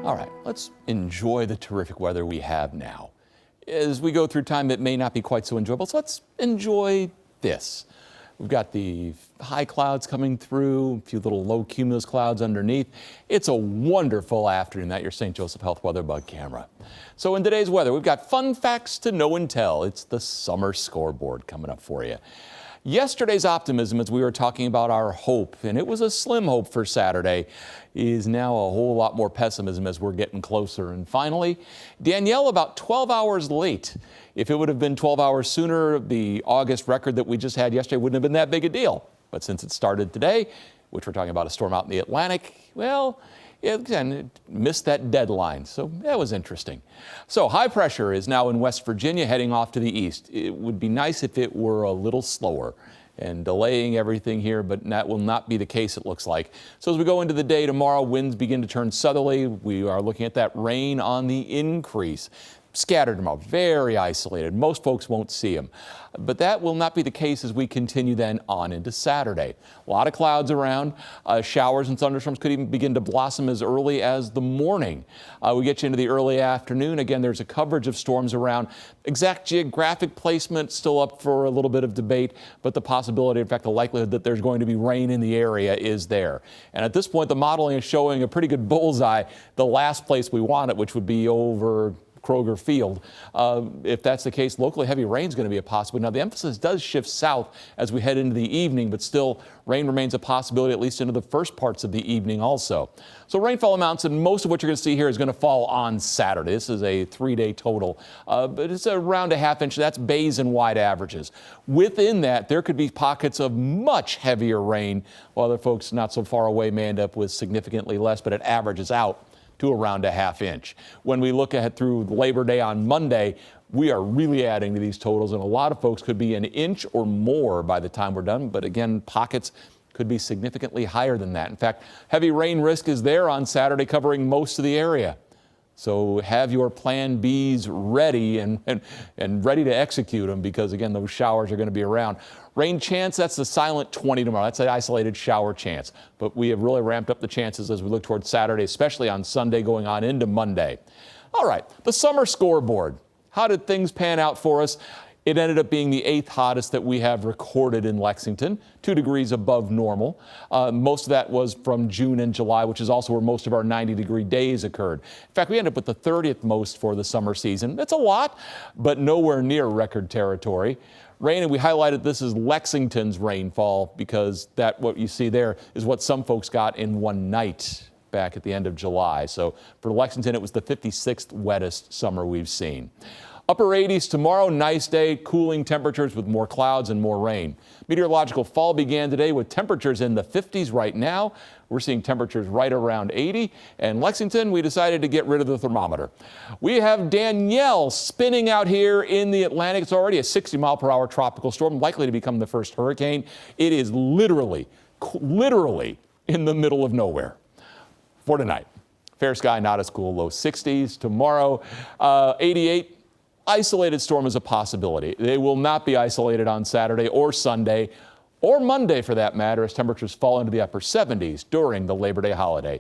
All right, let's enjoy the terrific weather we have now. As we go through time, it may not be quite so enjoyable, so let's enjoy this. We've got the high clouds coming through, a few little low cumulus clouds underneath. It's a wonderful afternoon at your St. Joseph Health Weather Bug camera. So in today's weather, we've got fun facts to know and tell. It's the summer scoreboard coming up for you. Yesterday's optimism, as we were talking about our hope, and it was a slim hope for Saturday, is now a whole lot more pessimism as we're getting closer. And finally, Danielle about 12 hours late. If it would have been 12 hours sooner, the August record that we just had yesterday wouldn't have been that big a deal. But since it started today, which we're talking about a storm out in the Atlantic, well, it missed that deadline, so that was interesting. So high pressure is now in West Virginia heading off to the east. It would be nice if it were a little slower and delaying everything here, but that will not be the case, it looks like. So as we go into the day tomorrow, winds begin to turn southerly. We are looking at that rain on the increase. Scattered tomorrow, very isolated. Most folks won't see them. But that will not be the case as we continue then on into Saturday. A lot of clouds around. Showers and thunderstorms could even begin to blossom as early as the morning. We get you into the early afternoon. Again, there's a coverage of storms around. Exact geographic placement still up for a little bit of debate, but the possibility, in fact, the likelihood that there's going to be rain in the area is there. And at this point, the modeling is showing a pretty good bullseye. The last place we want it, which would be over Kroger Field. If that's the case, locally heavy rain is going to be a possibility. Now, the emphasis does shift south as we head into the evening, but still rain remains a possibility at least into the first parts of the evening also. So rainfall amounts, and most of what you're going to see here is going to fall on Saturday. This is a 3-day total, but it's around a ½ inch. That's bays and wide averages. Within that, there could be pockets of much heavier rain, while other folks not so far away may end up with significantly less, but it averages out to around a ½ inch. When we look ahead through Labor Day on Monday, we are really adding to these totals, and a lot of folks could be an inch or more by the time we're done. But again, pockets could be significantly higher than that. In fact, heavy rain risk is there on Saturday, covering most of the area. So have your plan Bs ready and ready to execute them, because again, those showers are going to be around. Rain chance, that's the silent 20 tomorrow. That's an isolated shower chance. But we have really ramped up the chances as we look towards Saturday, especially on Sunday going on into Monday. All right, the summer scoreboard. How did things pan out for us? It ended up being the 8th hottest that we have recorded in Lexington, 2 degrees above normal. Most of that was from June and July, which is also where most of our 90-degree days occurred. In fact, we ended up with the 30th most for the summer season. That's a lot, but nowhere near record territory. Rain, and we highlighted this as Lexington's rainfall, because that what you see there is what some folks got in one night back at the end of July. So for Lexington, it was the 56th wettest summer we've seen. Upper 80s tomorrow, nice day, cooling temperatures with more clouds and more rain. Meteorological fall began today with temperatures in the 50s right now. We're seeing temperatures right around 80. And Lexington, we decided to get rid of the thermometer. We have Danielle spinning out here in the Atlantic. It's already a 60-mile-per-hour tropical storm, likely to become the first hurricane. It is literally in the middle of nowhere for tonight. Fair sky, not as cool, low 60s. Tomorrow, 88. Isolated storm is a possibility. They will not be isolated on Saturday or Sunday or Monday for that matter, as temperatures fall into the upper 70s during the Labor Day holiday.